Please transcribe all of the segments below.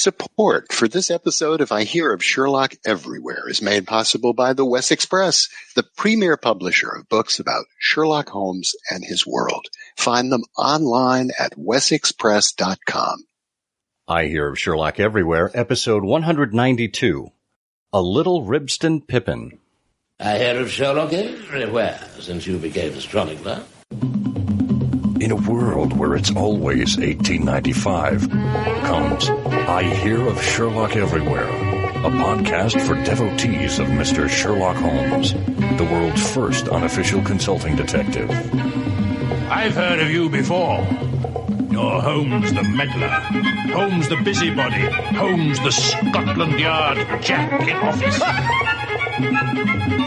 Support for this episode of I Hear of Sherlock Everywhere is made possible by the Wessex Press, the premier publisher of books about Sherlock Holmes and his world. Find them online at wessexpress.com. I Hear of Sherlock Everywhere, episode 192, A Little Ribston-Pippin. I hear of Sherlock everywhere since you became a chronicler. In a world where it's always 1895, comes I Hear of Sherlock Everywhere, a podcast for devotees of Mr. Sherlock Holmes, the world's first unofficial consulting detective. I've heard of you before. You're Holmes the meddler, Holmes the busybody, Holmes the Scotland Yard Jack in office.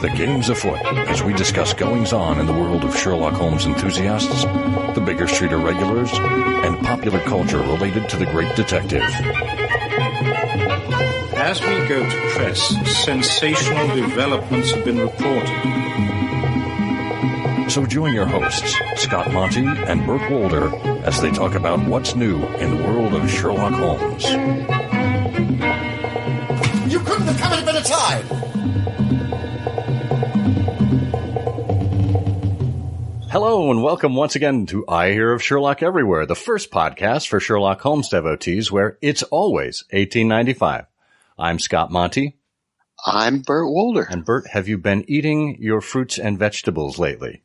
The game's afoot as we discuss goings-on in the world of Sherlock Holmes enthusiasts, the Baker Street irregulars, and popular culture related to the great detective. As we go to press, sensational developments have been reported. So join your hosts, Scott Monty and Burt Wolder, as they talk about what's new in the world of Sherlock Holmes. You couldn't have come at a better time! Hello and welcome once again to I Hear of Sherlock Everywhere, the first podcast for Sherlock Holmes devotees where it's always 1895. I'm Scott Monty. I'm Burt Wolder. And Burt, have you been eating your fruits and vegetables lately?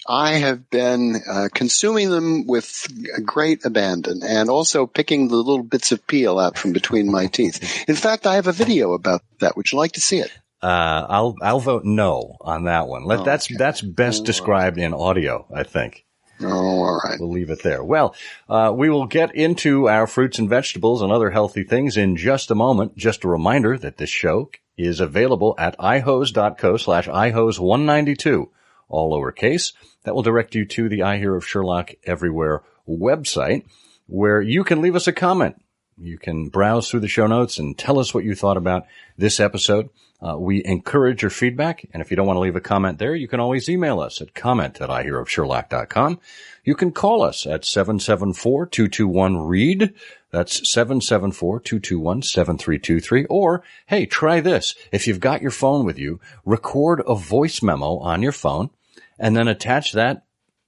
I have been consuming them with great abandon and also picking the little bits of peel out from between my teeth. In fact, I have a video about that. Would you like to see it? I'll vote no on that one. That's best described in audio, I think. Oh, all right. We'll leave it there. Well, we will get into our fruits and vegetables and other healthy things in just a moment. Just a reminder that this show is available at ihose.co/ihose192, all lowercase. That will direct you to the I Hear of Sherlock Everywhere website, where you can leave us a comment. You can browse through the show notes and tell us what you thought about this episode. We encourage your feedback, and if you don't want to leave a comment there, you can always email us at comment@ihearofsherlock.com. You can call us at 774-221-READ. That's 774-221-7323. Or, hey, try this. If you've got your phone with you, record a voice memo on your phone, and then attach that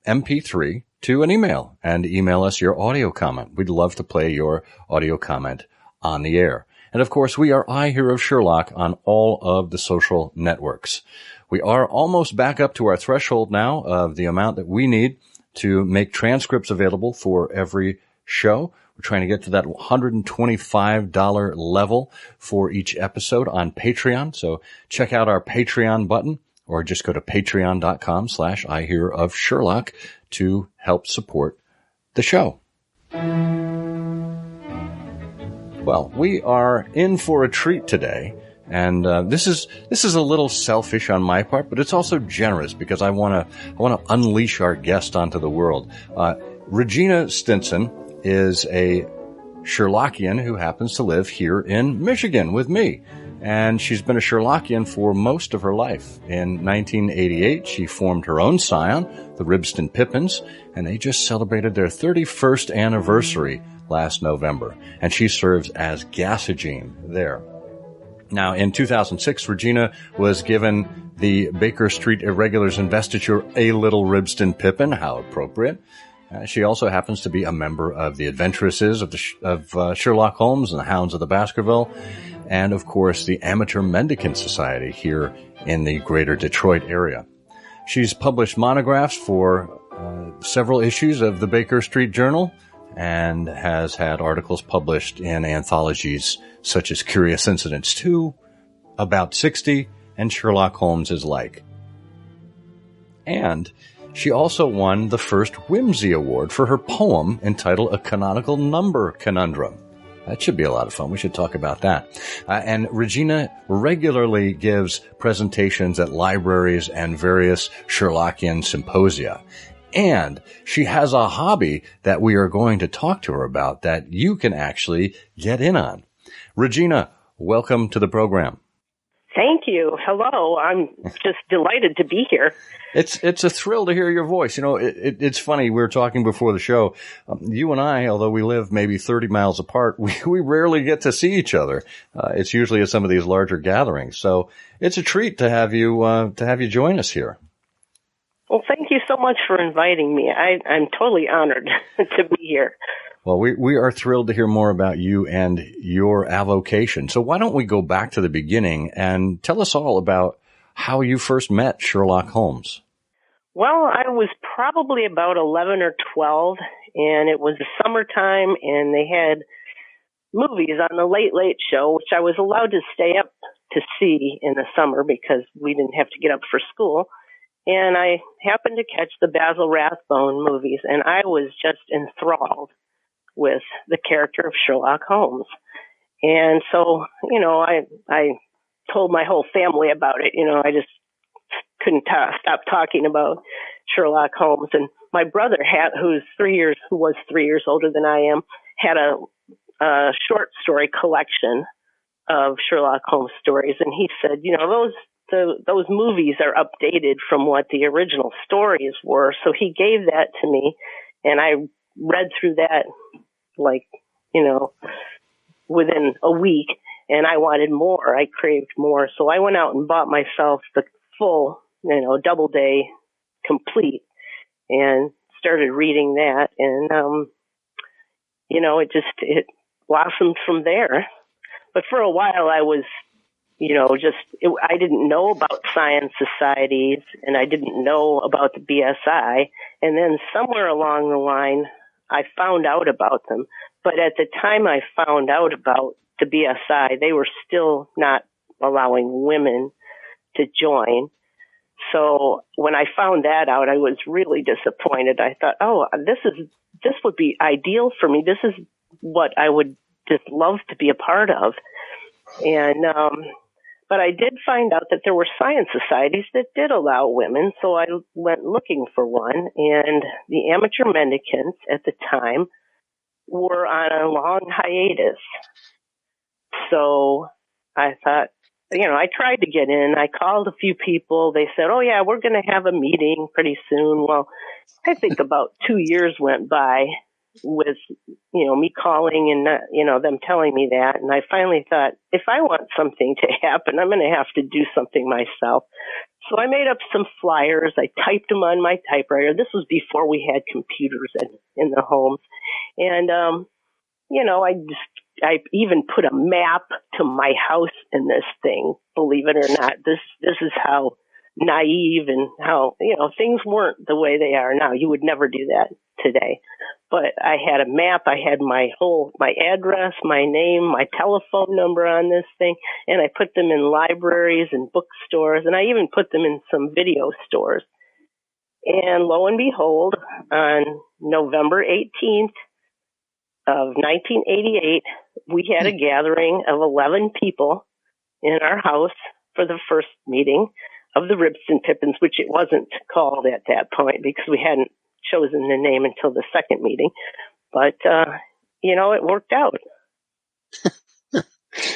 MP3 to an email, and email us your audio comment. We'd love to play your audio comment on the air. And of course, we are I Hear of Sherlock on all of the social networks. We are almost back up to our threshold now of the amount that we need to make transcripts available for every show. We're trying to get to that $125 level for each episode on Patreon. So check out our Patreon button, or just go to patreon.com/IHearOfSherlock to help support the show. Well, we are in for a treat today, and this is a little selfish on my part, but it's also generous because I want to unleash our guest onto the world. Regina Stinson is a Sherlockian who happens to live here in Michigan with me. And she's been a Sherlockian for most of her life. In 1988, she formed her own scion, the Ribston-Pippins, and they just celebrated their 31st anniversary last November. And she serves as Gassagine there. Now, in 2006, Regina was given the Baker Street Irregulars investiture, A Little Ribston-Pippin. How appropriate. She also happens to be a member of the Adventuresses of Sherlock Holmes and the Hounds of the Baskerville, and, of course, the Amateur Mendicant Society here in the greater Detroit area. She's published monographs for several issues of the Baker Street Journal and has had articles published in anthologies such as Curious Incidents 2, About 60, and Sherlock Holmes is Like. And she also won the first Whimsy Award for her poem entitled A Canonical Number Conundrum. That should be a lot of fun. We should talk about that. And Regina regularly gives presentations at libraries and various Sherlockian symposia. And she has a hobby that we are going to talk to her about that you can actually get in on. Regina, welcome to the program. Thank you. Hello. I'm just delighted to be here. It's a thrill to hear your voice. You know, it's funny. We were talking before the show. You and I, although we live maybe 30 miles apart, we rarely get to see each other. It's usually at some of these larger gatherings. So it's a treat to have you join us here. Well, thank you so much for inviting me. I'm totally honored to be here. Well, we are thrilled to hear more about you and your avocation. So why don't we go back to the beginning and tell us all about how you first met Sherlock Holmes? Well, I was probably about 11 or 12, and it was the summertime, and they had movies on the Late Late Show, which I was allowed to stay up to see in the summer because we didn't have to get up for school. And I happened to catch the Basil Rathbone movies, and I was just enthralled with the character of Sherlock Holmes. And so, you know, I told my whole family about it. You know, I just couldn't stop talking about Sherlock Holmes. And my brother who was 3 years older than I am, had a short story collection of Sherlock Holmes stories. And he said, you know, those movies are updated from what the original stories were. So he gave that to me, and I read through that, like, you know, within a week, and I wanted more. I craved more. So I went out and bought myself the full, you know, double day complete and started reading that. And, you know, it blossomed from there. But for a while I was, you know, I didn't know about science societies, and I didn't know about the BSI. And then somewhere along the line, I found out about them. But at the time I found out about the BSI, they were still not allowing women to join. So when I found that out, I was really disappointed. I thought, oh, this would be ideal for me. This is what I would just love to be a part of. And, but I did find out that there were science societies that did allow women, so I went looking for one, and the amateur mendicants at the time were on a long hiatus. So I thought, you know, I tried to get in. I called a few people. They said, oh, yeah, we're going to have a meeting pretty soon. Well, I think about 2 years went by with, you know, me calling and, you know, them telling me that. And I finally thought, if I want something to happen, I'm going to have to do something myself. So I made up some flyers. I typed them on my typewriter. This was before we had computers in the homes. And, you know, I even put a map to my house in this thing, believe it or not. This is how naive and how, you know, things weren't the way they are now. You would never do that today. But I had a map. I had my address, my name, my telephone number on this thing, and I put them in libraries and bookstores, and I even put them in some video stores. And lo and behold, on November 18th of 1988, we had a gathering of 11 people in our house for the first meeting of the Ribston-Pippins, which it wasn't called at that point because we hadn't chosen the name until the second meeting. But, you know, it worked out.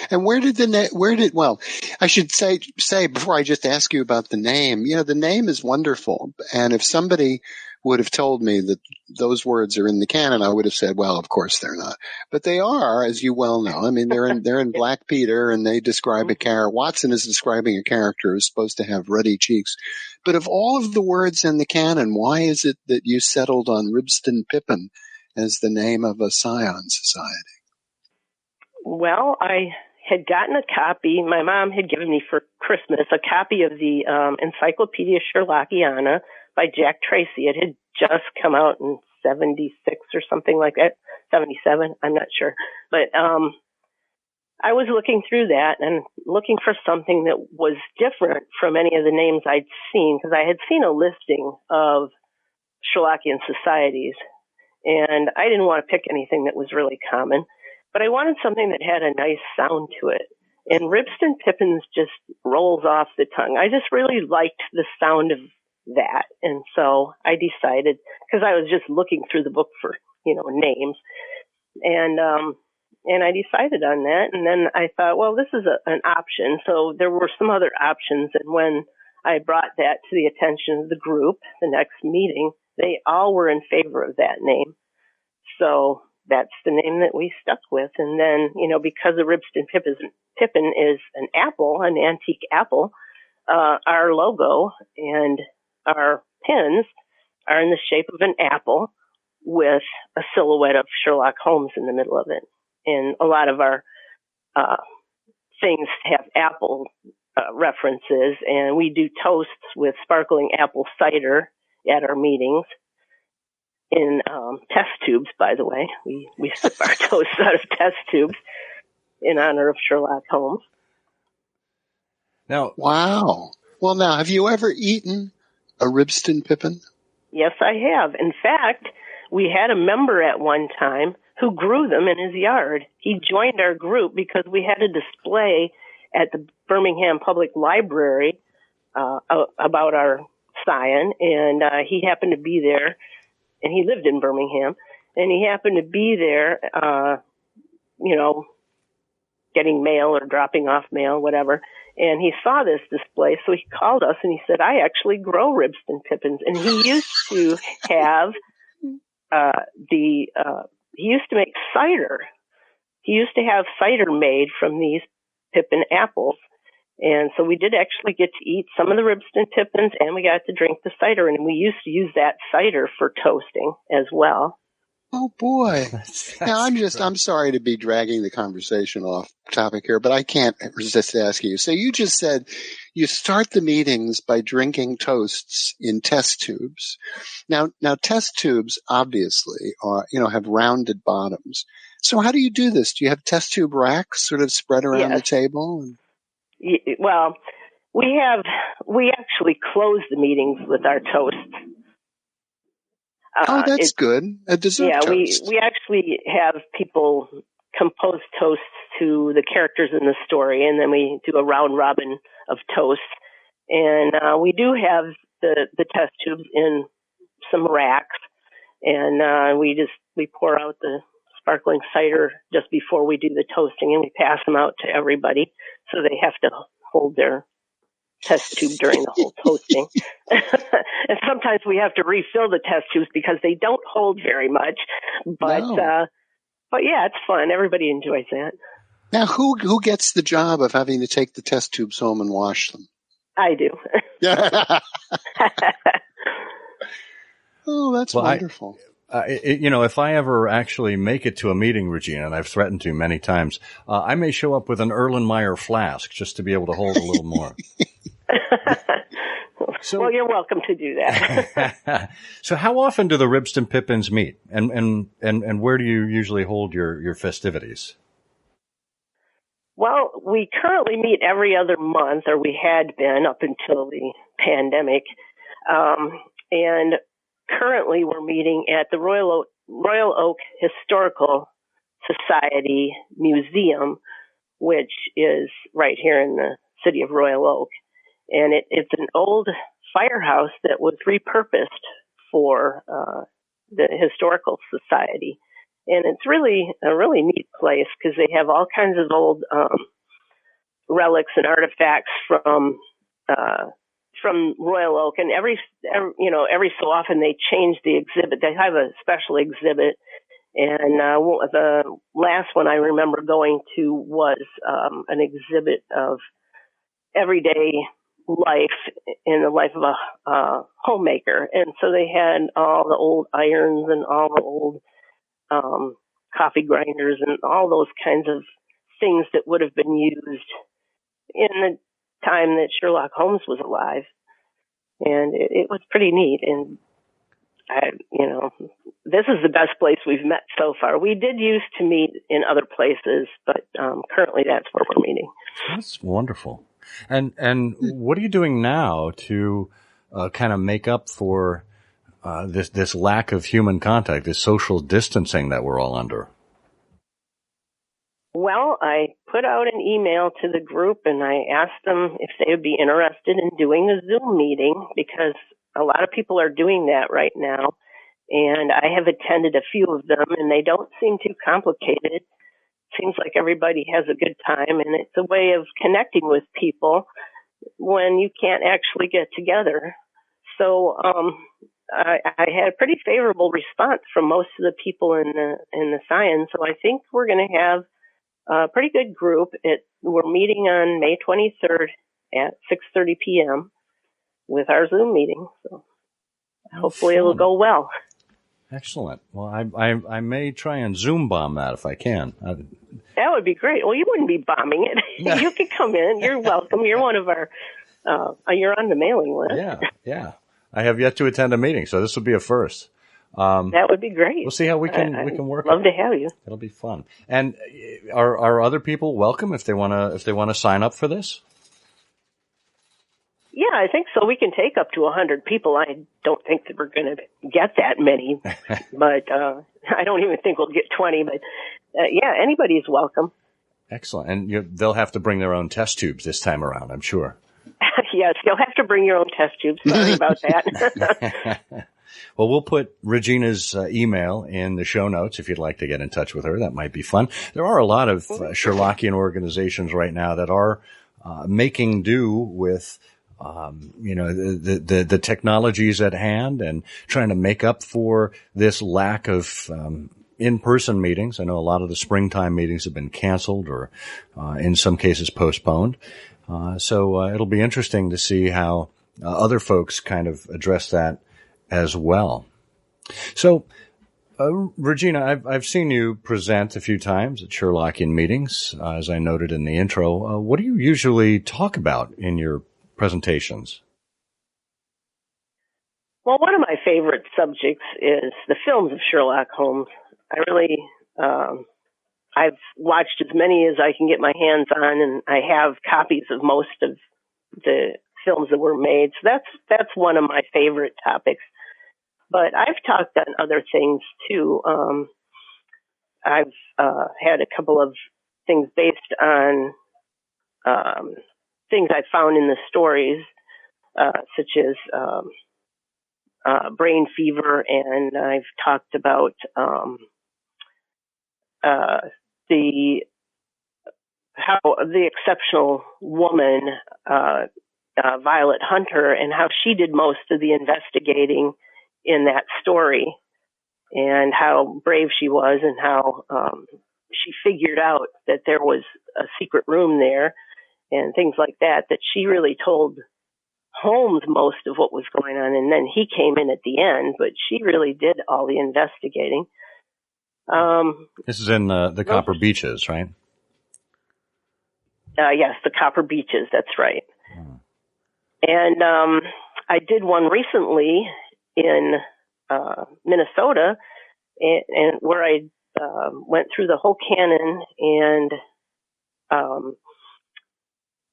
And well, I should say before I just ask you about the name, you know, the name is wonderful. And if somebody would have told me that those words are in the canon, I would have said, well, of course they're not. But they are, as you well know. I mean, they're in Black Peter, and they describe a character. Watson is describing a character who's supposed to have ruddy cheeks. But of all of the words in the canon, why is it that you settled on Ribston-Pippin as the name of a scion society? Well, I had gotten a copy. My mom had given me for Christmas a copy of the Encyclopedia Sherlockiana by Jack Tracy. It had just come out in 76 or something like that, 77, I'm not sure. But I was looking through that and looking for something that was different from any of the names I'd seen, because I had seen a listing of Sherlockian societies, and I didn't want to pick anything that was really common. But I wanted something that had a nice sound to it. And Ribston-Pippins just rolls off the tongue. I just really liked the sound of that. And so I decided, because I was just looking through the book for, you know, names. And And I decided on that. And then I thought, well, this is an option. So there were some other options. And when I brought that to the attention of the group, the next meeting, they all were in favor of that name. So that's the name that we stuck with. And then, because the Ribston-Pippin is an apple, an antique apple, our logo and our pins are in the shape of an apple with a silhouette of Sherlock Holmes in the middle of it. And a lot of our things have apple references, and we do toasts with sparkling apple cider at our meetings in test tubes, by the way. We sip our toasts out of test tubes in honor of Sherlock Holmes. Now, wow. Well, now, have you ever eaten a Ribston-Pippin? Yes, I have. In fact, we had a member at one time who grew them in his yard. He joined our group because we had a display at the Birmingham Public Library about our scion, and he happened to be there, and he lived in Birmingham, and he happened to be there, getting mail or dropping off mail, whatever, and he saw this display, so he called us, and he said, I actually grow Ribston-Pippins, and he used to have he used to make cider. He used to have cider made from these Pippin apples. And so we did actually get to eat some of the Ribston-Pippins, and we got to drink the cider. And we used to use that cider for toasting as well. Oh, boy. Now, I'm sorry to be dragging the conversation off topic here, but I can't resist asking you. So you just said you start the meetings by drinking toasts in test tubes. Now test tubes obviously are, have rounded bottoms. So how do you do this? Do you have test tube racks sort of spread around the table? Well, we actually close the meetings with our toasts. Oh, that's good. A dessert toast. We actually have people compose toasts to the characters in the story, and then we do a round robin of toasts. And we do have the test tubes in some racks, and we pour out the sparkling cider just before we do the toasting, and we pass them out to everybody, so they have to hold their test tube during the whole toasting. And sometimes we have to refill the test tubes because they don't hold very much. But yeah, it's fun. Everybody enjoys that. Now, who gets the job of having to take the test tubes home and wash them? I do. Oh, that's wonderful. If I ever actually make it to a meeting, Regina, and I've threatened to many times, I may show up with an Erlenmeyer flask just to be able to hold a little more. Well, you're welcome to do that. So how often do the Ribston-Pippins meet? And where do you usually hold your festivities? Well, we currently meet every other month, or we had been up until the pandemic. And currently we're meeting at the Royal Oak Historical Society Museum, which is right here in the city of Royal Oak. And it's an old firehouse that was repurposed for the Historical Society. And it's really a really neat place because they have all kinds of old relics and artifacts from Royal Oak. And every so often they change the exhibit. They have a special exhibit. And the last one I remember going to was an exhibit of everyday life in the life of a homemaker. And so they had all the old irons and all the old coffee grinders and all those kinds of things that would have been used in the time that Sherlock Holmes was alive. And it was pretty neat. And this is the best place we've met so far. We did used to meet in other places, but currently that's where we're meeting. That's wonderful. And what are you doing now to kind of make up for this lack of human contact, this social distancing that we're all under? Well, I put out an email to the group and I asked them if they would be interested in doing a Zoom meeting because a lot of people are doing that right now. And I have attended a few of them and they don't seem too complicated. seems like everybody has a good time, and it's a way of connecting with people when you can't actually get together. So I had a pretty favorable response from most of the people in the Scion. So I think we're going to have a pretty good group. We're meeting on May 23rd at 6:30 p.m. with our Zoom meeting. So hopefully it'll go well. Excellent. Well, I may try and Zoom bomb that if I can. That would be great. Well, you wouldn't be bombing it. You could come in. You're welcome. You're one of our, you're on the mailing list. Yeah. I have yet to attend a meeting, so this would be a first. That would be great. We'll see how we can work. Love to have you. It'll be fun. And are other people welcome if they wanna sign up for this? Yeah, I think so. We can take up to 100 people. I don't think that we're going to get that many, but I don't even think we'll get 20. But yeah, anybody's welcome. Excellent. And they'll have to bring their own test tubes this time around, I'm sure. Yes, you'll have to bring your own test tubes. Sorry about that. Well, we'll put Regina's email in the show notes if you'd like to get in touch with her. That might be fun. There are a lot of Sherlockian organizations right now that are making do with the technologies at hand and trying to make up for this lack of in-person meetings. I know a lot of the springtime meetings have been canceled or in some cases postponed. So it'll be interesting to see how other folks kind of address that as well. So, Regina, I've seen you present a few times at Sherlockian meetings, as I noted in the intro. What do you usually talk about in your presentations? Well, one of my favorite subjects is the films of Sherlock Holmes. I've watched as many as I can get my hands on, and I have copies of most of the films that were made. So that's one of my favorite topics. But I've talked on other things too. I've had a couple of things based on things I found in the stories, such as brain fever, and I've talked about how the exceptional woman, Violet Hunter, and how she did most of the investigating in that story, and how brave she was, and how she figured out that there was a secret room there, and things like that, that she really told Holmes most of what was going on, and then he came in at the end, but she really did all the investigating. This is in the Copper Beeches, right? Yes, the Copper Beeches, that's right. And I did one recently in Minnesota, and where I went through the whole canon and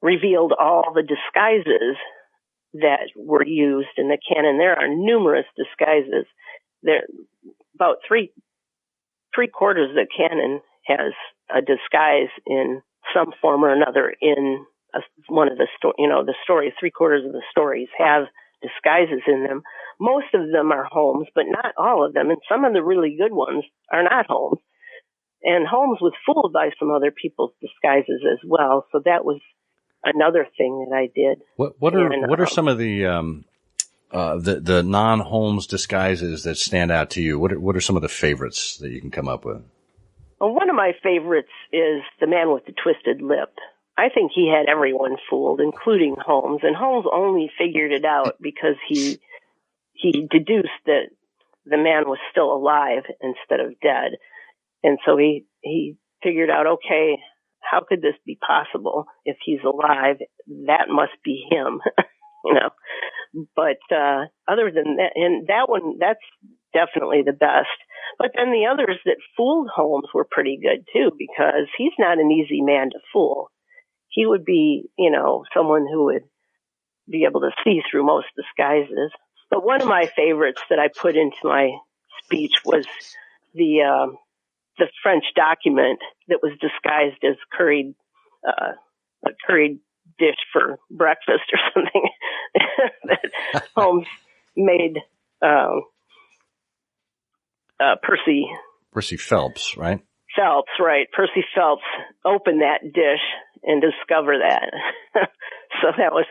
revealed all the disguises that were used in the canon. There are numerous disguises. There, about three quarters of the canon has a disguise in some form or another in one of the the stories. 3/4 of the stories have disguises in them. Most of them are Holmes, but not all of them. And some of the really good ones are not Holmes. And Holmes was fooled by some other people's disguises as well. So that was another thing that I did. What are some of the non-Holmes disguises that stand out to you? What are some of the favorites that you can come up with? Well, one of my favorites is the man with the twisted lip. I think he had everyone fooled, including Holmes. And Holmes only figured it out because he deduced that the man was still alive instead of dead. And so he figured out, okay, how could this be possible? If he's alive, that must be him, But other than that, and that one, that's definitely the best. But then the others that fooled Holmes were pretty good too, because he's not an easy man to fool. He would be, someone who would be able to see through most disguises. But one of my favorites that I put into my speech was the French document that was disguised as a curried dish for breakfast or something that Holmes made Percy Phelps, right? Phelps, right. Percy Phelps opened that dish and discovered that. So that was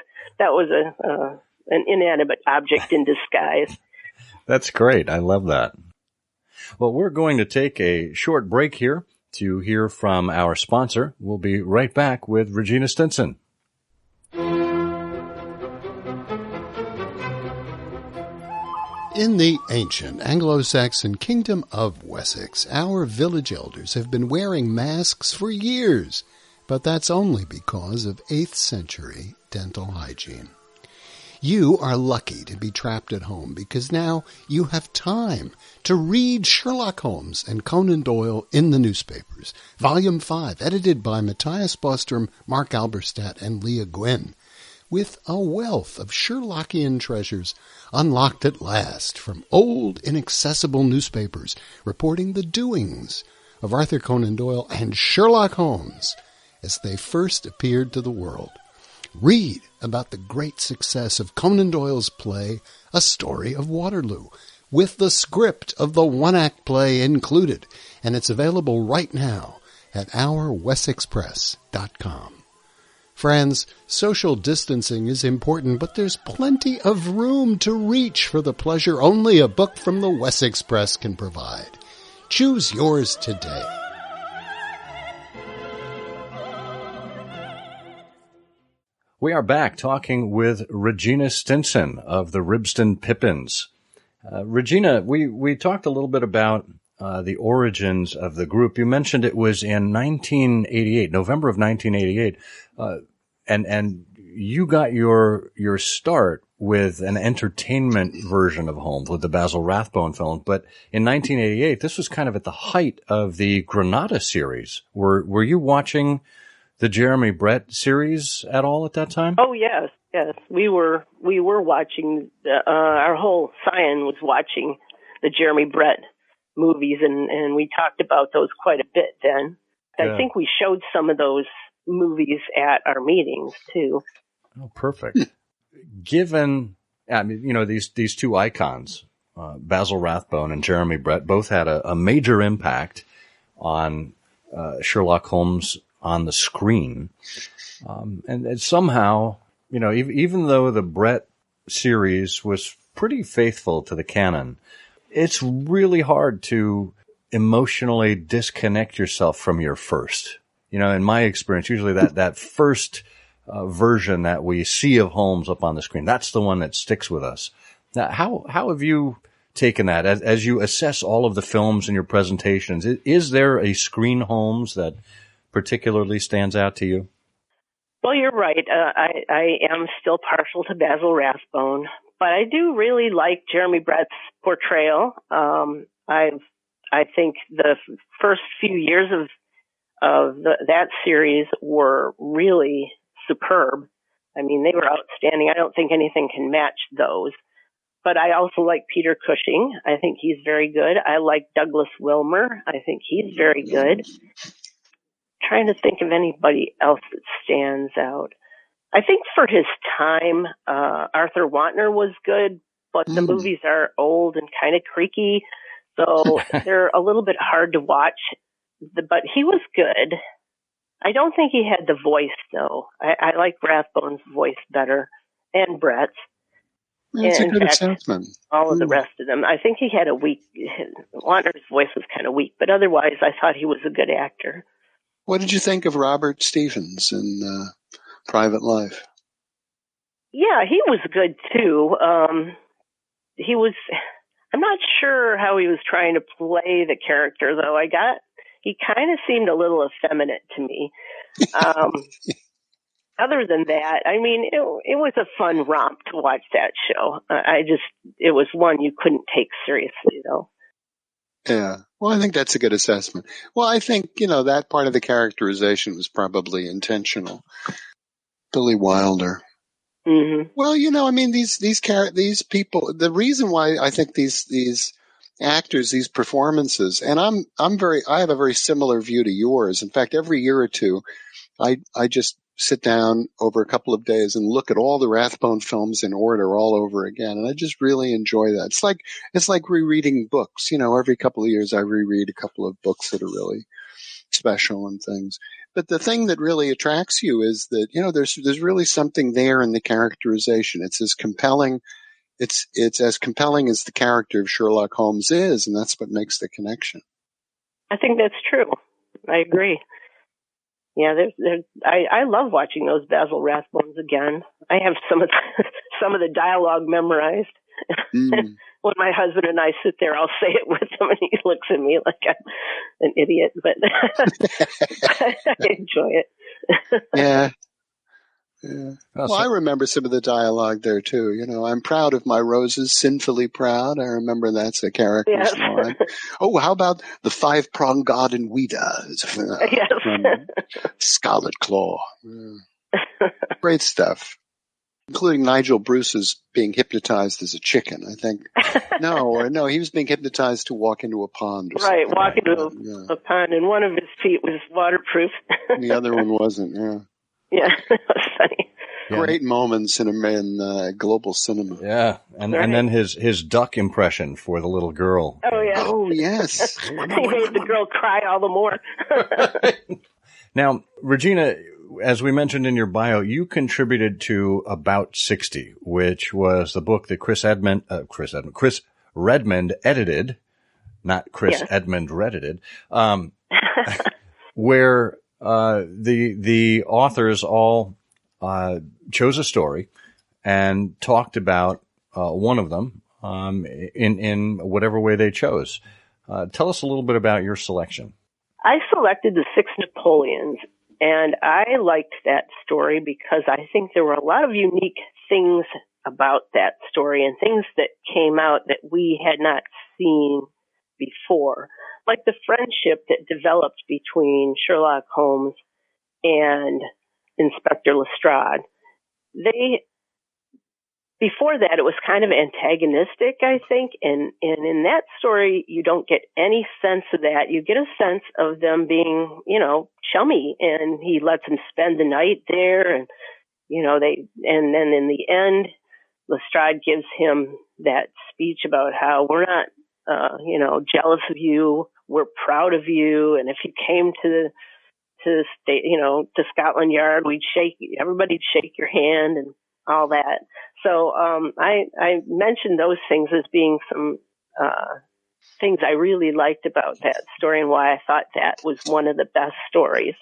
an inanimate object in disguise. That's great. I love that. Well, we're going to take a short break here to hear from our sponsor. We'll be right back with Regina Stinson. In the ancient Anglo-Saxon kingdom of Wessex, our village elders have been wearing masks for years, but that's only because of 8th century dental hygiene. You are lucky to be trapped at home because now you have time to read Sherlock Holmes and Conan Doyle in the newspapers. Volume 5, edited by Matthias Bostrom, Mark Alberstadt, and Leah Gwynn, with a wealth of Sherlockian treasures unlocked at last from old, inaccessible newspapers reporting the doings of Arthur Conan Doyle and Sherlock Holmes as they first appeared to the world. Read about the great success of Conan Doyle's play, A Story of Waterloo, with the script of the one-act play included, and it's available right now at ourwessexpress.com. Friends, social distancing is important, but there's plenty of room to reach for the pleasure only a book from the Wessex Press can provide. Choose yours today. We are back talking with Regina Stinson of the Ribston-Pippins. Regina, we talked a little bit about the origins of the group. You mentioned it was in 1988, November of 1988, and you got your start with an entertainment version of Holmes with the Basil Rathbone film. But in 1988, this was kind of at the height of the Granada series. Were you watching the Jeremy Brett series at all at that time? Oh, yes. We were watching, our whole Scion was watching the Jeremy Brett movies, and we talked about those quite a bit then. I think we showed some of those movies at our meetings, too. Oh, perfect. Given, these two icons, Basil Rathbone and Jeremy Brett, both had a major impact on Sherlock Holmes on the screen. And somehow, even though the Brett series was pretty faithful to the canon, it's really hard to emotionally disconnect yourself from your first. In my experience, usually that first version that we see of Holmes up on the screen, that's the one that sticks with us. Now, how have you taken that as you assess all of the films in your presentations? Is there a screen Holmes that particularly stands out to you? Well, you're right. I am still partial to Basil Rathbone, but I do really like Jeremy Brett's portrayal. I think the first few years of that series were really superb. I mean, they were outstanding. I don't think anything can match those. But I also like Peter Cushing. I think he's very good. I like Douglas Wilmer. I think he's very good. Trying to think of anybody else that stands out. I think for his time, Arthur Wantner was good, but the movies are old and kind of creaky, so they're a little bit hard to watch. But he was good. I don't think he had the voice, though. I like Rathbone's voice better, and Brett's. That's a good assessment. All of the rest of them. I think he had Wantner's voice was kind of weak, but otherwise I thought he was a good actor. What did you think of Robert Stephens in Private Life? Yeah, he was good too. I'm not sure how he was trying to play the character, though. He kind of seemed a little effeminate to me. Other than that, I mean, it was a fun romp to watch that show. It was one you couldn't take seriously, though. Yeah. Well, I think that's a good assessment. Well, I think, that part of the characterization was probably intentional. Billy Wilder. Mm-hmm. Well, these people, the reason why I think these actors, these performances, and I have a very similar view to yours. In fact, every year or two, I just sit down over a couple of days and look at all the Rathbone films in order all over again. And I just really enjoy that. It's like rereading books. Every couple of years I reread a couple of books that are really special and things. But the thing that really attracts you is that, there's really something there in the characterization. It's as compelling. It's as compelling as the character of Sherlock Holmes is, and that's what makes the connection. I think that's true. I agree. Yeah, I love watching those Basil Rathbones again. I have some of the dialogue memorized. When my husband and I sit there, I'll say it with him, and he looks at me like I'm an idiot, but I enjoy it. Yeah. Well, I remember some of the dialogue there, too. I'm proud of my roses, sinfully proud. I remember that's a character's line. Oh, how about the five-pronged god in Ouida? From Scarlet Claw. Great stuff. Including Nigel Bruce's being hypnotized as a chicken, I think. No, he was being hypnotized to walk into a pond. Right, walk into a pond, and one of his feet was waterproof. And the other one wasn't, Yeah, that was funny. Great moments in global cinema. Yeah, and then his duck impression for the little girl. Oh, yeah. Oh, yes. He made the girl cry all the more. Now, Regina, as we mentioned in your bio, you contributed to About 60, which was the book that Chris Redmond edited, not Chris Edmond reddited, where the authors all chose a story and talked about one of them in whatever way they chose. Tell us a little bit about your selection. I selected the Six Napoleons, and I liked that story because I think there were a lot of unique things about that story and things that came out that we had not seen before, like the friendship that developed between Sherlock Holmes and Inspector Lestrade. Before that, it was kind of antagonistic, I think, and in that story, you don't get any sense of that. You get a sense of them being, chummy, and he lets them spend the night there, and and then in the end, Lestrade gives him that speech about how we're not, jealous of you, we're proud of you, and if you came to Scotland Yard, everybody'd shake your hand and all that. So I mentioned those things as being some things I really liked about that story and why I thought that was one of the best stories.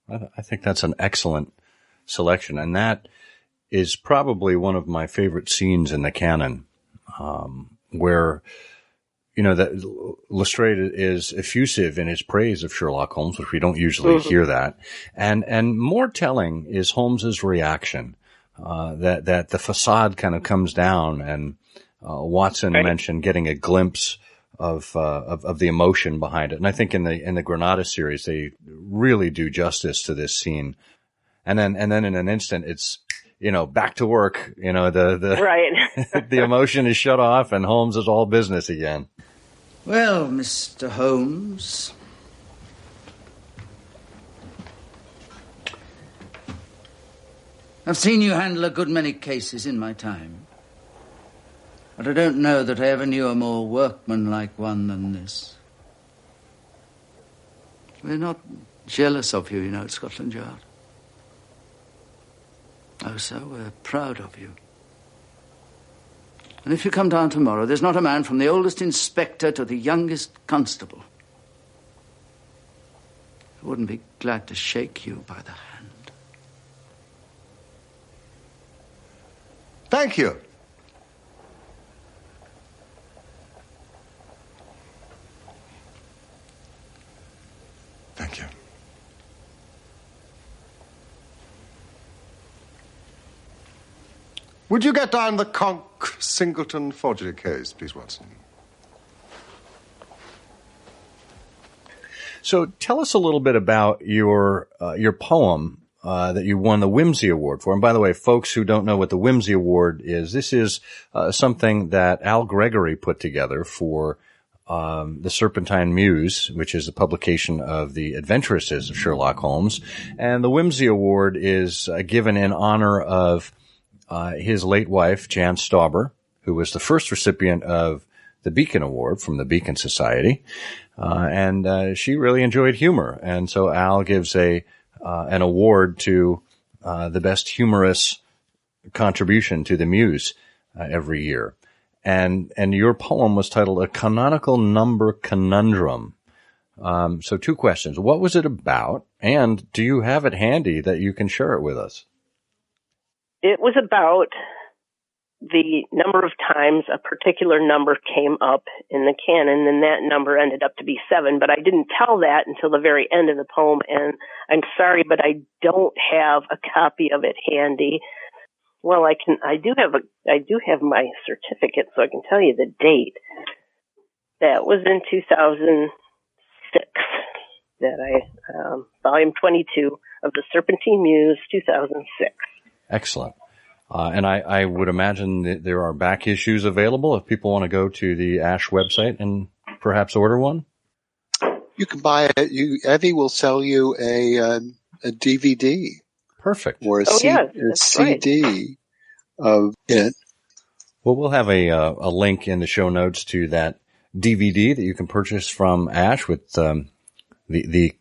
I think that's an excellent selection, and that is probably one of my favorite scenes in the canon, where that Lestrade is effusive in his praise of Sherlock Holmes, which we don't usually hear that, and more telling is Holmes's reaction. That the facade kind of comes down, and Watson mentioned getting a glimpse of the emotion behind it. And I think in the Granada series, they really do justice to this scene. And then in an instant, it's, back to work, the the emotion is shut off and Holmes is all business again. Well, Mr. Holmes, I've seen you handle a good many cases in my time, but I don't know that I ever knew a more workmanlike one than this. We're not jealous of you, at Scotland Yard. Oh, sir, we're proud of you. And if you come down tomorrow, there's not a man from the oldest inspector to the youngest constable who wouldn't be glad to shake you by the hand. Thank you. Thank you. Would you get down the Conk-Singleton forgery case, please, Watson? So tell us a little bit about your poem that you won the Whimsy Award for. And by the way, folks who don't know what the Whimsy Award is, this is something that Al Gregory put together for the Serpentine Muse, which is a publication of the adventuresses of Sherlock Holmes. And the Whimsy Award is given in honor of his late wife, Jan Stauber, who was the first recipient of the Beacon Award from the Beacon Society. And she really enjoyed humor. And so Al gives an award to the best humorous contribution to the Muse every year. And your poem was titled A Canonical Number Conundrum. So 2 questions. What was it about? And do you have it handy that you can share it with us? It was about the number of times a particular number came up in the canon, and that number ended up to be 7. But I didn't tell that until the very end of the poem, and I'm sorry, but I don't have a copy of it handy. Well, I do have my certificate, so I can tell you the date. That was in 2006. That volume 22 of the Serpentine Muse, 2006. Excellent. And I would imagine that there are back issues available if people want to go to the ASH website and perhaps order one. You can buy it. Evie will sell you a DVD. Perfect. Or a CD of it. Well, we'll have a link in the show notes to that DVD that you can purchase from ASH with the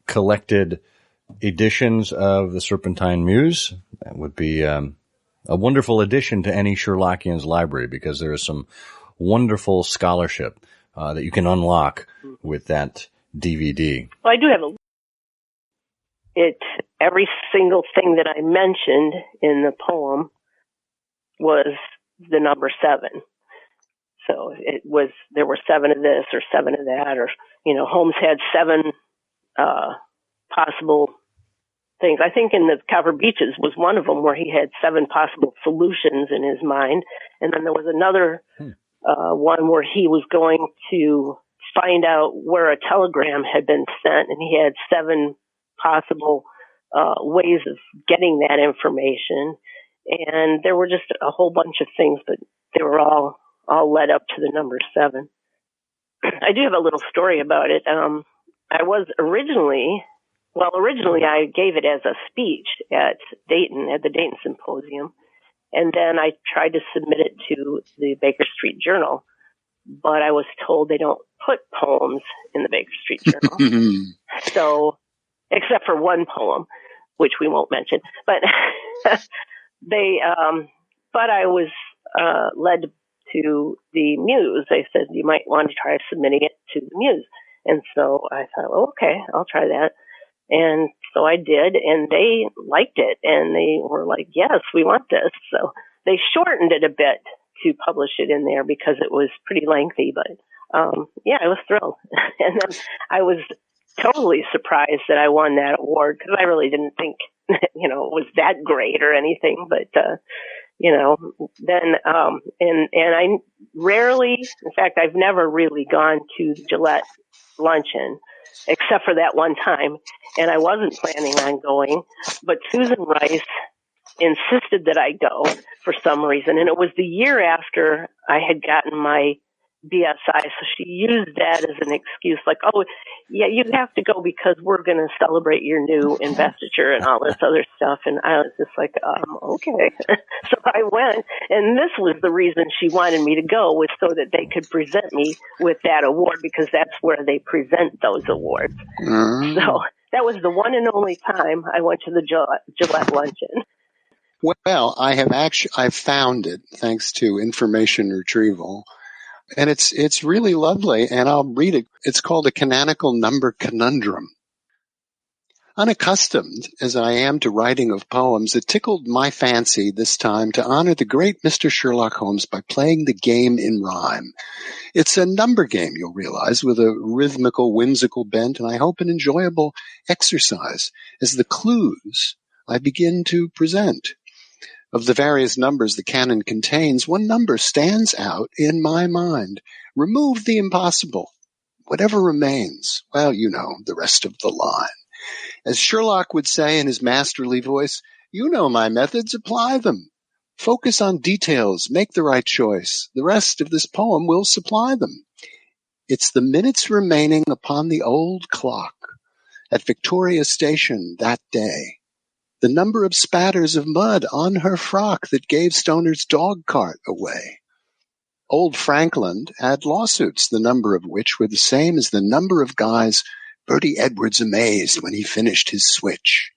collected editions of the Serpentine Muse. That would be a wonderful addition to any Sherlockians library, because there is some wonderful scholarship that you can unlock with that DVD. Well, I do have every single thing that I mentioned in the poem was the number 7. So there were 7 of this or 7 of that, or, Holmes had 7 possible things. I think in the Cover Beaches was one of them where he had 7 possible solutions in his mind. And then there was another one where he was going to find out where a telegram had been sent, and he had 7 possible ways of getting that information. And there were just a whole bunch of things, but they were all led up to the number 7. I do have a little story about it. I was originally I gave it as a speech at the Dayton Symposium, and then I tried to submit it to the Baker Street Journal, but I was told they don't put poems in the Baker Street Journal. So, except for one poem, which we won't mention, but but I was led to the Muse. They said you might want to try submitting it to the Muse. And so I thought, well, okay, I'll try that. And so I did, and they liked it, and they were like, yes, we want this. So they shortened it a bit to publish it in there because it was pretty lengthy, but yeah, I was thrilled. And then I was totally surprised that I won that award, because I really didn't think, it was that great or anything, but then, and I rarely, in fact, I've never really gone to the Gillette luncheon, except for that one time, and I wasn't planning on going, but Susan Rice insisted that I go for some reason, and it was the year after I had gotten my BSI, so she used that as an excuse, like, oh, yeah, you have to go because we're going to celebrate your new investiture and all this other stuff, and I was just like, okay. So I went, and this was the reason she wanted me to go, was so that they could present me with that award, because that's where they present those awards. So that was the one and only time I went to the Gillette luncheon. Well, I've found it thanks to information retrieval. And it's really lovely, and I'll read it. It's called A Canonical Number Conundrum. Unaccustomed as I am to writing of poems, it tickled my fancy this time to honor the great Mr. Sherlock Holmes by playing the game in rhyme. It's a number game, you'll realize, with a rhythmical, whimsical bent, and I hope an enjoyable exercise as the clues I begin to present. Of the various numbers the canon contains, one number stands out in my mind. Remove the impossible. Whatever remains, well, the rest of the line. As Sherlock would say in his masterly voice, you know my methods, apply them. Focus on details, make the right choice. The rest of this poem will supply them. It's the minutes remaining upon the old clock at Victoria Station that day. The number of spatters of mud on her frock that gave Stoner's dog cart away. Old Franklin had lawsuits, the number of which were the same as the number of guys Bertie Edwards amazed when he finished his switch,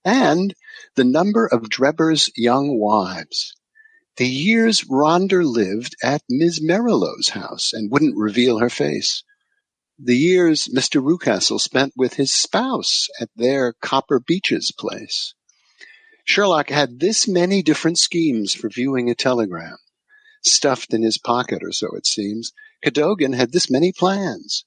and the number of Drebber's young wives. The years Rhonda lived at Miss Merilow's house and wouldn't reveal her face. The years Mr. Rucastle spent with his spouse at their Copper Beaches place. Sherlock had this many different schemes for viewing a telegram. Stuffed in his pocket, or so it seems, Cadogan had this many plans.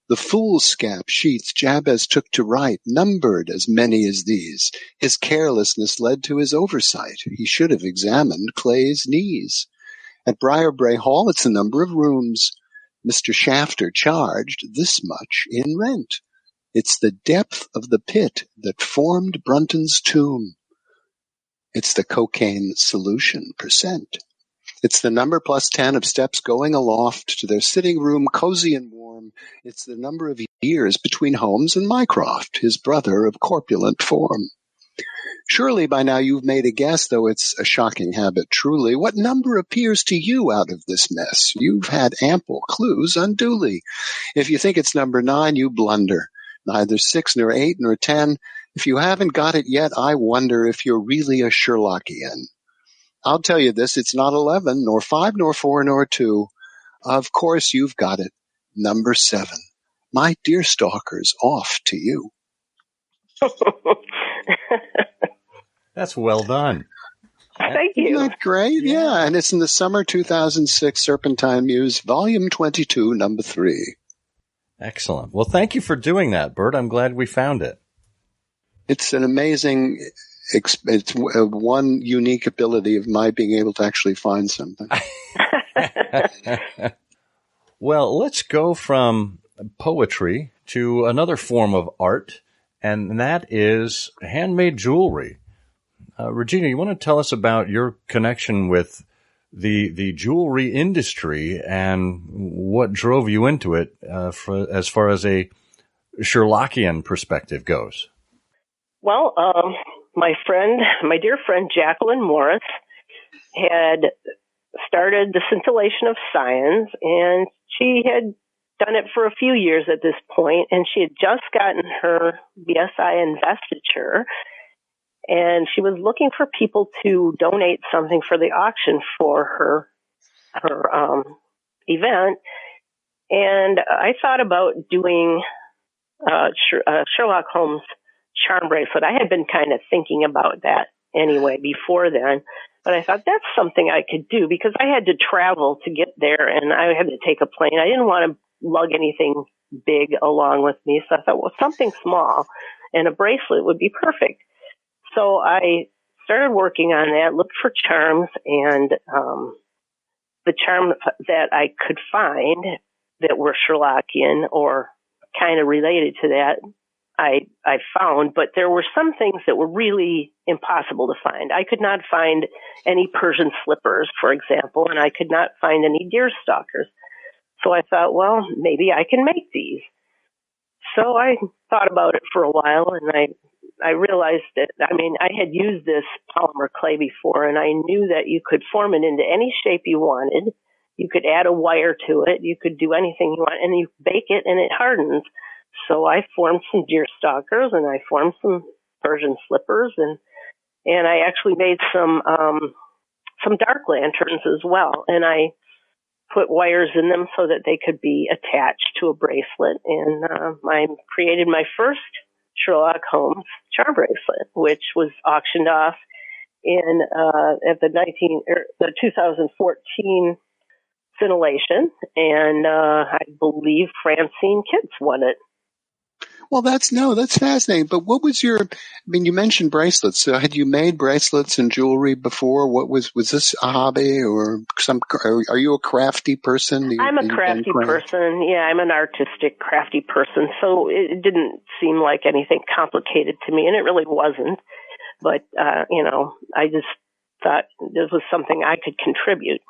The foolscap sheets Jabez took to write numbered as many as these. His carelessness led to his oversight. He should have examined Clay's knees. At Briarbrae Hall, it's the number of rooms. Mr. Shafter charged this much in rent. It's the depth of the pit that formed Brunton's tomb. It's the cocaine solution percent. It's the number plus 10 of steps going aloft to their sitting room, cozy and warm. It's the number of years between Holmes and Mycroft, his brother of corpulent form. Surely by now you've made a guess, though it's a shocking habit truly. What number appears to you out of this mess? You've had ample clues unduly. If you think it's number 9, you blunder. Neither 6 nor 8 nor 10. If you haven't got it yet, I wonder if you're really a Sherlockian. I'll tell you this, it's not 11, nor 5, nor 4, nor 2. Of course you've got it. Number 7. My dear stalkers, off to you. That's well done. Thank you. Isn't that great? Yeah, and it's in the summer 2006 Serpentine Muse, Volume 22, Number 3. Excellent. Well, thank you for doing that, Bert. I'm glad we found it. It's an amazing... It's one unique ability of my being able to actually find something. Well, let's go from poetry to another form of art, and that is handmade jewelry. Regina, you want to tell us about your connection with the jewelry industry and what drove you into it as far as a Sherlockian perspective goes? Well, my dear friend Jacqueline Morris had started the Scintillation of Science, and she had done it for a few years at this point, and she had just gotten her BSI investiture, and she was looking for people to donate something for the auction for her event. And I thought about doing Sherlock Holmes charm bracelet. I had been kind of thinking about that anyway before then, but I thought that's something I could do because I had to travel to get there and I had to take a plane. I didn't want to lug anything big along with me, so I thought, well, something small and a bracelet would be perfect. So I started working on that, looked for charms, and the charm that I could find that were Sherlockian or kind of related to that, I found, but there were some things that were really impossible to find. I could not find any Persian slippers, for example, and I could not find any deer stalkers. So I thought, well, maybe I can make these. So I thought about it for a while, and I realized that, I had used this polymer clay before, and I knew that you could form it into any shape you wanted. You could add a wire to it. You could do anything you want, and you bake it, and it hardens. So I formed some deer stalkers, and I formed some Persian slippers, and I actually made some dark lanterns as well. And I put wires in them so that they could be attached to a bracelet. And I created my first Sherlock Holmes charm bracelet, which was auctioned off in at the 2014 Scintillation, and I believe Francine Kitts won it. Well, that's fascinating. But what was you mentioned bracelets. So had you made bracelets and jewelry before? What was this a hobby or are you a crafty person? I'm a crafty person. Yeah, I'm an artistic, crafty person. So it didn't seem like anything complicated to me, and it really wasn't. But, I just thought this was something I could contribute.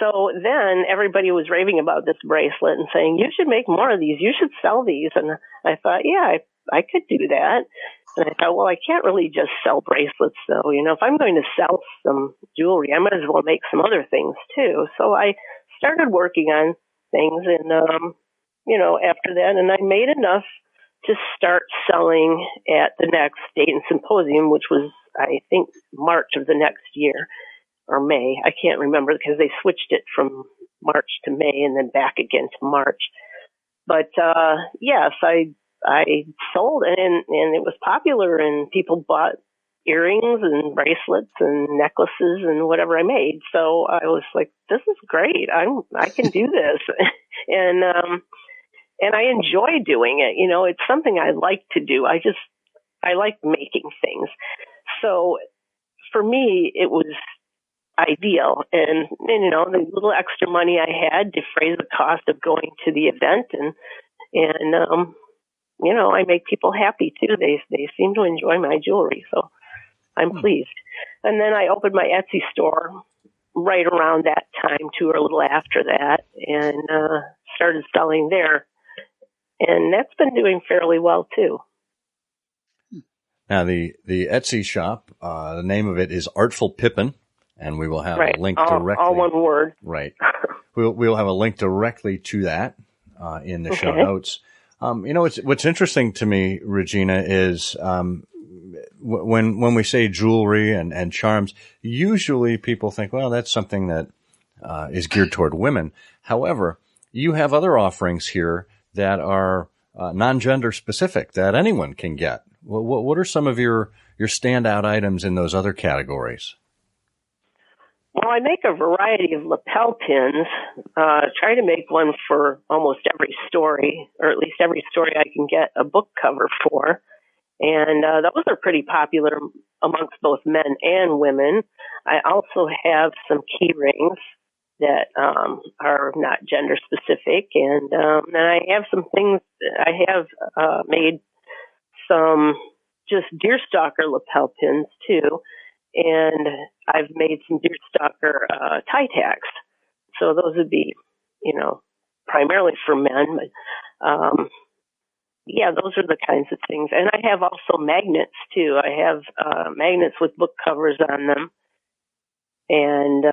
So then everybody was raving about this bracelet and saying, you should make more of these. You should sell these. And I thought, yeah, I I could do that. And I thought, well, I can't really just sell bracelets, though. If I'm going to sell some jewelry, I might as well make some other things too. So I started working on things, and after that, and I made enough to start selling at the next Dayton Symposium, which was, I think, March of the next year, or May. I can't remember because they switched it from March to May and then back again to March. But yes, I sold, and it was popular, and people bought earrings and bracelets and necklaces and whatever I made. So I was like, this is great. I can do this. And I enjoy doing it. It's something I like to do. I like making things. So for me, it was ideal. And the little extra money I had defrays the cost of going to the event, and I make people happy too. They seem to enjoy my jewelry, so I'm pleased. And then I opened my Etsy store right around that time too, or a little after that, and started selling there. And that's been doing fairly well too. Now the Etsy shop, the name of it is Artful Pippin, and we will have a link directly. All one word. Right. We'll have a link directly to that in the show notes. What's interesting to me, Regina, is when we say jewelry and charms, usually people think, well, that's something that is geared toward women. However, you have other offerings here that are non-gender specific that anyone can get. What are some of your standout items in those other categories? Well, I make a variety of lapel pins. Try to make one for almost every story, or at least every story I can get a book cover for. And those are pretty popular amongst both men and women. I also have some key rings that are not gender specific. And then I have some things, I have made some just deerstalker lapel pins too. And I've made some deerstalker tie tacks. So those would be, primarily for men. But yeah, those are the kinds of things. And I have also magnets too. I have magnets with book covers on them, and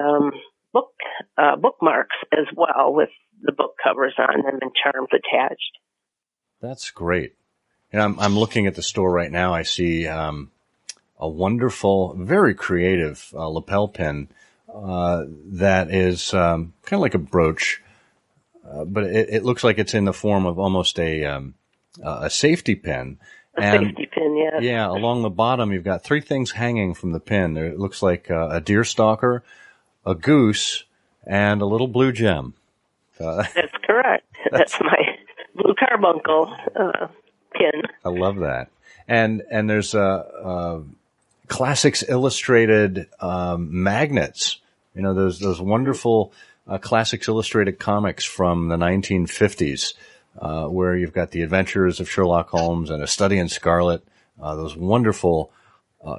bookmarks as well with the book covers on them and charms attached. That's great. And I'm looking at the store right now. I see a wonderful, very creative lapel pin that is kind of like a brooch, but it looks like it's in the form of almost a safety pin. Safety pin, yeah. Yeah, along the bottom, you've got three things hanging from the pin. It looks like a deerstalker, a goose, and a little blue gem. That's correct. That's my blue carbuncle pin. I love that. And there's Classics Illustrated magnets. Those wonderful Classics Illustrated comics from the 1950s. Where you've got the Adventures of Sherlock Holmes and A Study in Scarlet, those wonderful,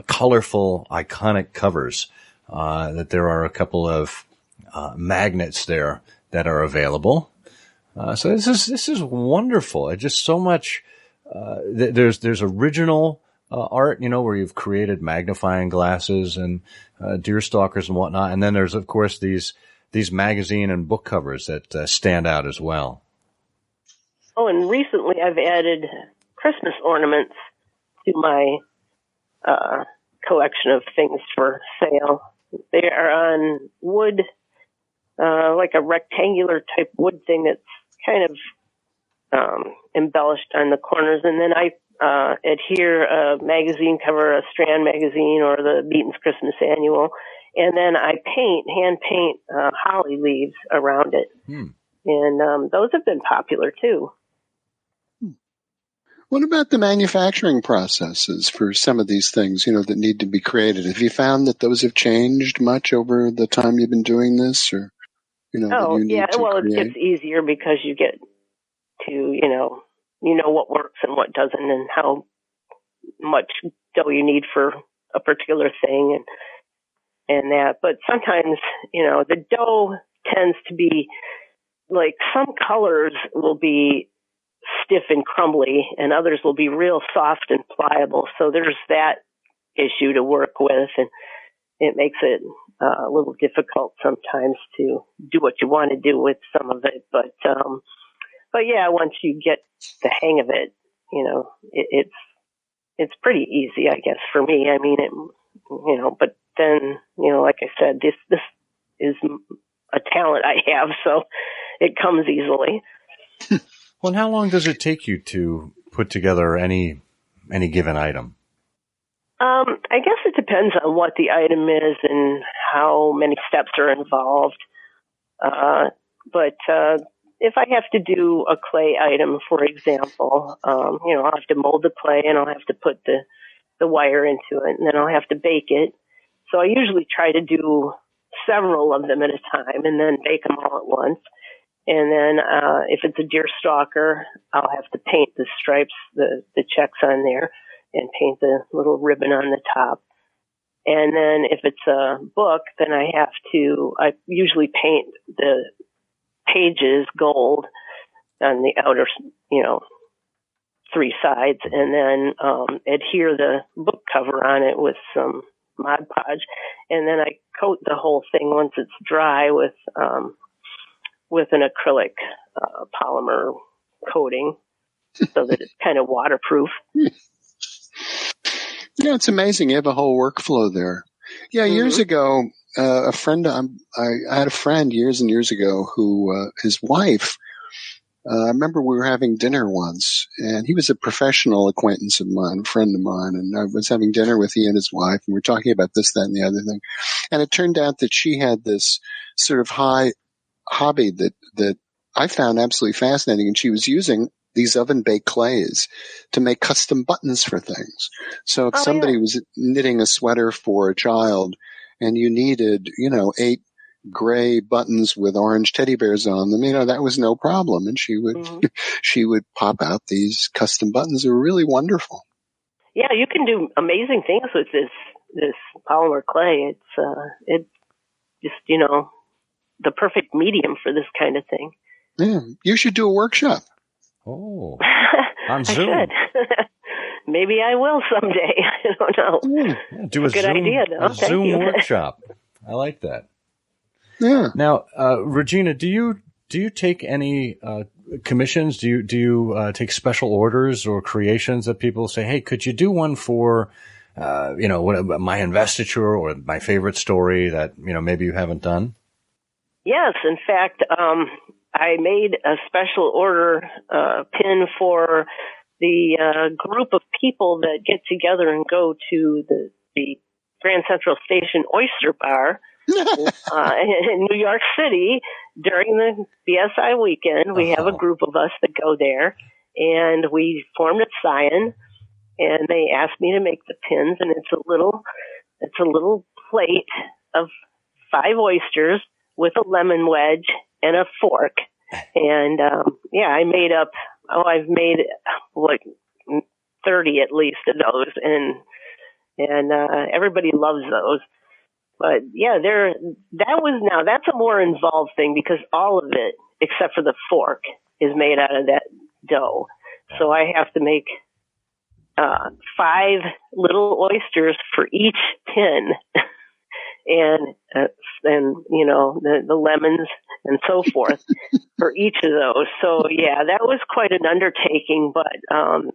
colorful, iconic covers, that there are a couple of magnets there that are available. So this is wonderful. It's just so much. There's original art, where you've created magnifying glasses and deerstalkers and whatnot, and then there's of course these magazine and book covers that stand out as well. Oh, and recently I've added Christmas ornaments to my collection of things for sale. They are on wood, like a rectangular type wood thing that's kind of embellished on the corners. And then I adhere a magazine cover, a Strand magazine or the Beaton's Christmas Annual. And then I hand paint holly leaves around it. And those have been popular too. What about the manufacturing processes for some of these things, that need to be created? Have you found that those have changed much over the time you've been doing this, or, Oh, yeah. Well, it gets easier because you get to, you know what works and what doesn't and how much dough you need for a particular thing and that. But sometimes, the dough tends to be like some colors will be stiff and crumbly, and others will be real soft and pliable. So there's that issue to work with, and it makes it a little difficult sometimes to do what you want to do with some of it. But yeah, once you get the hang of it, it's pretty easy, I guess, for me. I mean, but then, like I said, this is a talent I have, so it comes easily. Well, and how long does it take you to put together any given item? I guess it depends on what the item is and how many steps are involved. But if I have to do a clay item, for example, I'll have to mold the clay and I'll have to put the wire into it, and then I'll have to bake it. So I usually try to do several of them at a time and then bake them all at once. And then if it's a deer stalker, I'll have to paint the stripes, the checks on there, and paint the little ribbon on the top. And then if it's a book, then I usually paint the pages gold on the outer, 3 sides, and then adhere the book cover on it with some Mod Podge. And then I coat the whole thing once it's dry with an acrylic polymer coating so that it's kind of waterproof. Yeah, it's amazing. You have a whole workflow there. Yeah, years ago, I had a friend years and years ago who, his wife, I remember we were having dinner once, and he was a professional acquaintance of mine, a friend of mine, and I was having dinner with he and his wife, and we were talking about this, that, and the other thing. And it turned out that she had this sort of high hobby that I found absolutely fascinating, and she was using these oven-baked clays to make custom buttons for things. So if somebody was knitting a sweater for a child and you needed, 8 gray buttons with orange teddy bears on them, that was no problem. And she would, she would pop out these custom buttons. They were really wonderful. Yeah, you can do amazing things with this polymer clay. It's just, the perfect medium for this kind of thing. Yeah, you should do a workshop. Oh, on Zoom. I should. Maybe I will someday. I don't know. Yeah, do a good Zoom, idea, though. a Zoom workshop. I like that. Yeah. Now, Regina, do you take any commissions? Do you take special orders or creations that people say, hey, could you do one for my investiture or my favorite story that maybe you haven't done? Yes, in fact, I made a special order pin for the group of people that get together and go to the Grand Central Station Oyster Bar in New York City during the BSI weekend. We have a group of us that go there, and we formed a Scion, and they asked me to make the pins, and it's a little plate of 5 oysters with a lemon wedge and a fork. And, I made up, I've made like 30 at least of those, and everybody loves those. But yeah, that's a more involved thing because all of it, except for the fork, is made out of that dough. So I have to make 5 little oysters for each pin. And the lemons and so forth for each of those. So yeah, that was quite an undertaking, but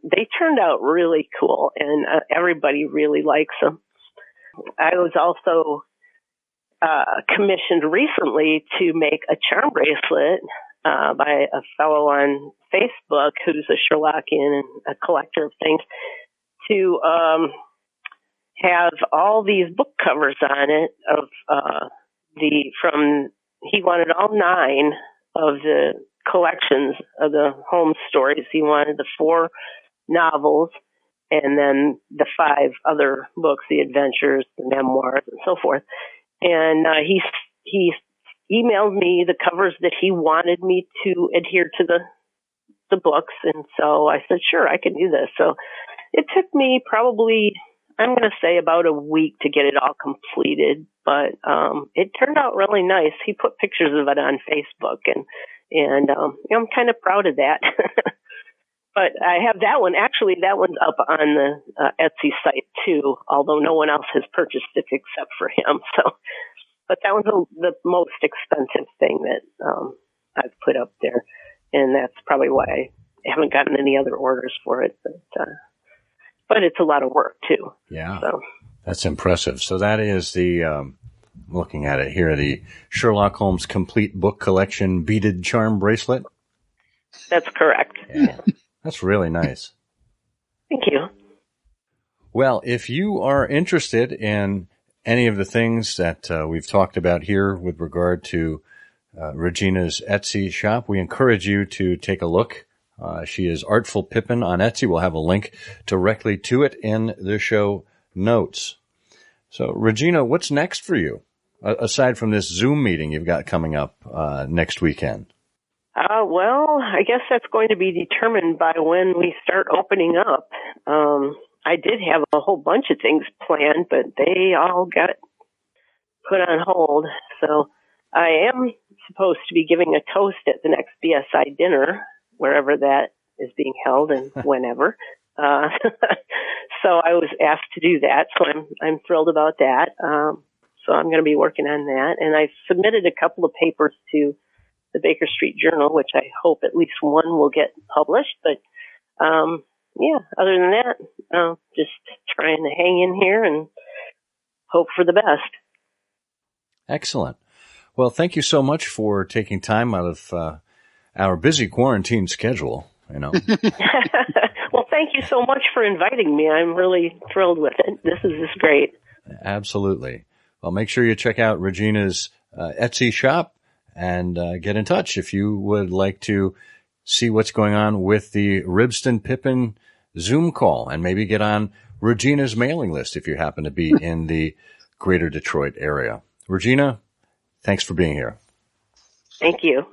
they turned out really cool, and everybody really likes them. I was also commissioned recently to make a charm bracelet by a fellow on Facebook who's a Sherlockian and a collector of things, to have all these book covers on it he wanted all 9 of the collections of the Holmes stories. He wanted the 4 novels and then the 5 other books, the adventures, the memoirs, and so forth. And he emailed me the covers that he wanted me to adhere to the books. And so I said, sure, I can do this. So it took me probably, I'm going to say, about a week to get it all completed, but it turned out really nice. He put pictures of it on Facebook, and I'm kind of proud of that. But I have that one. Actually, that one's up on the Etsy site too, although no one else has purchased it except for him. So, but that one's the most expensive thing that I've put up there, and that's probably why I haven't gotten any other orders for it. But it's a lot of work too. Yeah, so that's impressive. So that is the looking at it here, the Sherlock Holmes Complete Book Collection beaded charm bracelet. That's correct. Yeah. That's really nice. Thank you. Well, if you are interested in any of the things that we've talked about here with regard to Regina's Etsy shop, we encourage you to take a look. She is Artful Pippin on Etsy. We'll have a link directly to it in the show notes. So, Regina, what's next for you, aside from this Zoom meeting you've got coming up next weekend? Well, I guess that's going to be determined by when we start opening up. I did have a whole bunch of things planned, but they all got put on hold. So I am supposed to be giving a toast at the next BSI dinner, wherever that is being held and whenever. So I was asked to do that, so I'm thrilled about that. So I'm going to be working on that. And I submitted a couple of papers to the Baker Street Journal, which I hope at least one will get published. But, yeah, other than that, just trying to hang in here and hope for the best. Excellent. Well, thank you so much for taking time out of our busy quarantine schedule, you know. Well, thank you so much for inviting me. I'm really thrilled with it. This is great. Absolutely. Well, make sure you check out Regina's Etsy shop and get in touch if you would like to see what's going on with the Ribston-Pippin Zoom call, and maybe get on Regina's mailing list if you happen to be in the greater Detroit area. Regina, thanks for being here. Thank you.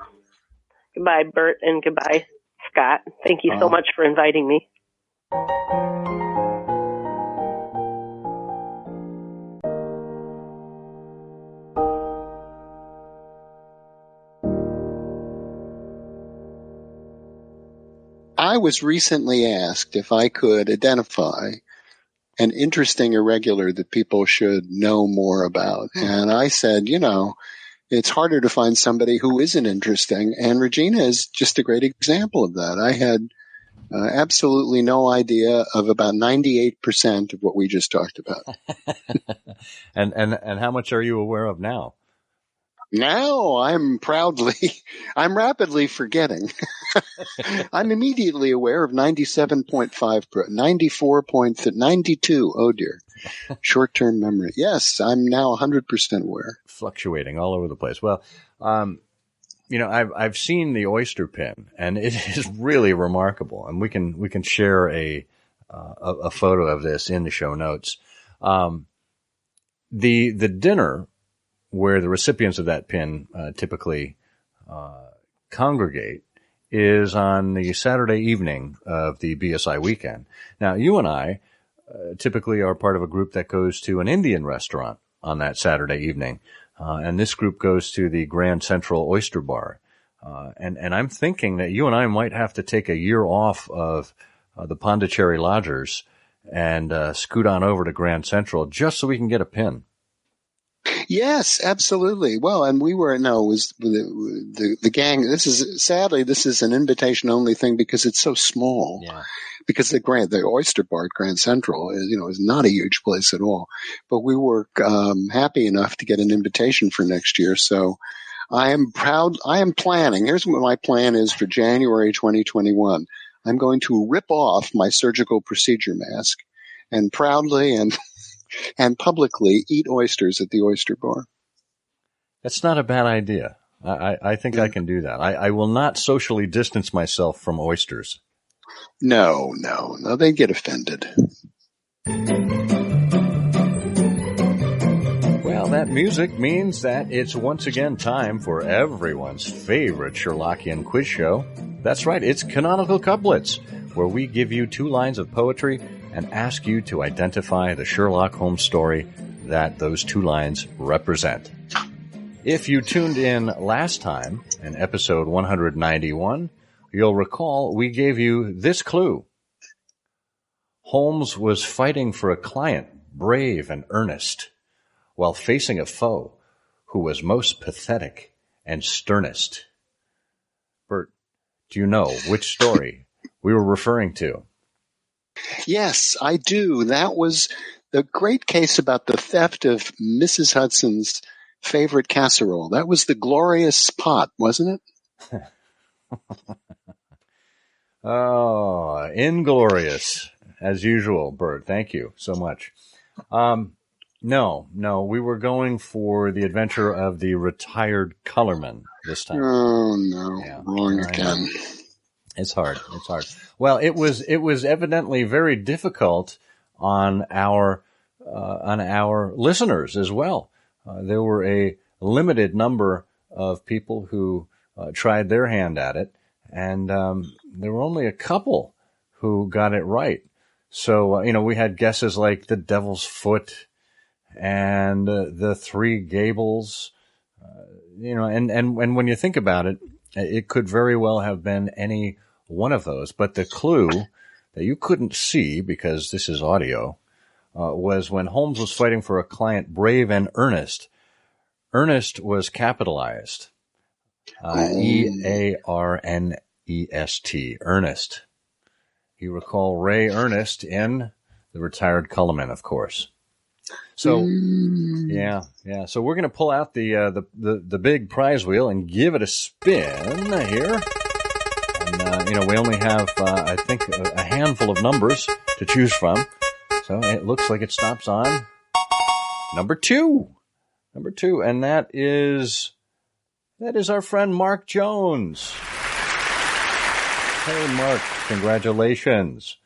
Goodbye, Bert, and goodbye, Scott. Thank you so much for inviting me. I was recently asked if I could identify an interesting irregular that people should know more about. And I said, you know, it's harder to find somebody who isn't interesting. And Regina is just a great example of that. I had absolutely no idea of about 98% of what we just talked about. And how much are you aware of now? Now I'm rapidly forgetting. I'm immediately aware of 97.5, 94 92. Oh dear. Short-term memory. Yes, I'm now 100% aware. Fluctuating all over the place. Well, you know, I've seen the oyster pin, and it is really remarkable. And we can share a photo of this in the show notes. The dinner where the recipients of that pin typically congregate is on the Saturday evening of the BSI weekend. Now, you and I typically are part of a group that goes to an Indian restaurant on that Saturday evening, and this group goes to the Grand Central Oyster Bar. And I'm thinking that you and I might have to take a year off of the Pondicherry Lodgers and scoot on over to Grand Central just so we can get a pin. Yes, absolutely. Well, and it was the gang. This is an invitation only thing because it's so small. Yeah. Because the Oyster Bar at Grand Central is not a huge place at all. But we were happy enough to get an invitation for next year. So I am proud. I am planning. Here's what my plan is for January 2021. I'm going to rip off my surgical procedure mask and proudly and publicly eat oysters at the Oyster Bar. That's not a bad idea. I think I can do that. I will not socially distance myself from oysters. No, they get offended. Well, that music means that it's once again time for everyone's favorite Sherlockian quiz show. That's right, it's Canonical Couplets, where we give you 2 lines of poetry and ask you to identify the Sherlock Holmes story that those 2 lines represent. If you tuned in last time, in episode 191, you'll recall we gave you this clue. Holmes was fighting for a client, brave and earnest, while facing a foe who was most pathetic and sternest. Bert, do you know which story we were referring to? Yes, I do. That was the great case about the theft of Mrs. Hudson's favorite casserole. That was the glorious pot, wasn't it? Oh, inglorious, as usual, Bert. Thank you so much. No, we were going for the adventure of the retired colorman this time. Oh, no, yeah, wrong again. It's hard. Well, it was evidently very difficult on our listeners as well. There were a limited number of people who tried their hand at it, and there were only a couple who got it right. So, we had guesses like the Devil's Foot and the Three Gables, and when you think about it, it could very well have been any one of those. But the clue that you couldn't see, because this is audio, was when Holmes was fighting for a client, brave and earnest. Earnest was capitalized. E-A-R-N-E-S-T, Ernest. You recall Ray Ernest in The Retired Colorman, of course. So, yeah. So we're going to pull out the big prize wheel and give it a spin here. And, we only have, I think, a handful of numbers to choose from. So it looks like it stops on number two. And that is our friend Mark Jones. Hey, Mark, congratulations.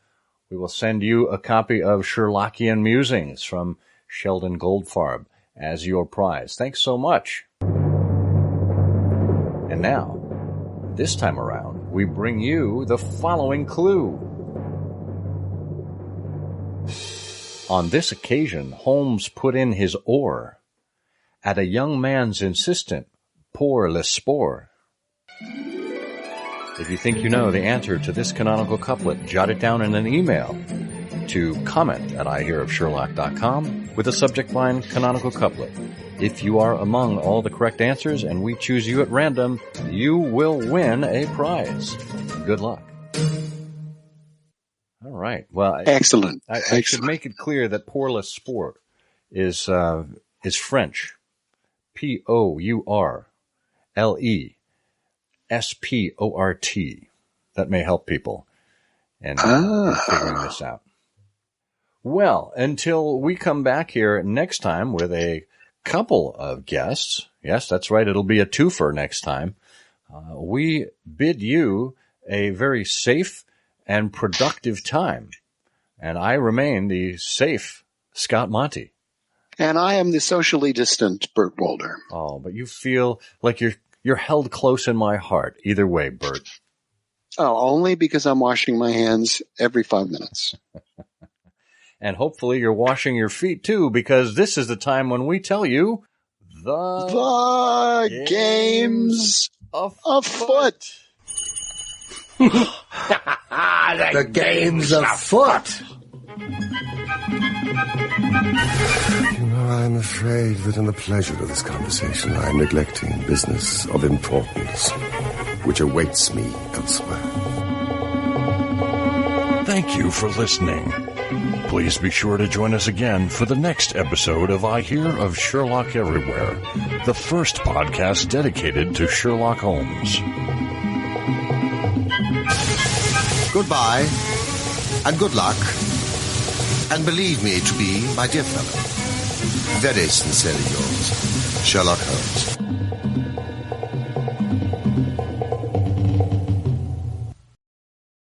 We will send you a copy of Sherlockian Musings from Sheldon Goldfarb as your prize. Thanks so much. And now, this time around, we bring you the following clue. On this occasion, Holmes put in his oar at a young man's insistent pour le sport. If you think you know the answer to this canonical couplet, jot it down in an email to comment@ihearofsherlock.com with the subject line Canonical Couplet. If you are among all the correct answers and we choose you at random, you will win a prize. Good luck. All right. Well, excellent. I should make it clear that pour le sport is French. P-O-U-R-L-E-S-P-O-R-T. That may help people in figuring this out. Well, until we come back here next time with a couple of guests. Yes, that's right. It'll be a twofer next time. We bid you a very safe and productive time. And I remain the safe Scott Monty. And I am the socially distant Bert Boulder. Oh, but you feel like you're held close in my heart. Either way, Bert. Oh, only because I'm washing my hands every 5 minutes. And hopefully you're washing your feet too, because this is the time when we tell you the game's afoot. The game's afoot. I'm afraid that in the pleasure of this conversation, I am neglecting business of importance, which awaits me elsewhere. Thank you for listening. Please be sure to join us again for the next episode of I Hear of Sherlock Everywhere, the first podcast dedicated to Sherlock Holmes. Goodbye, and good luck, and believe me to be, my dear fellow, very sincerely yours, Sherlock Holmes.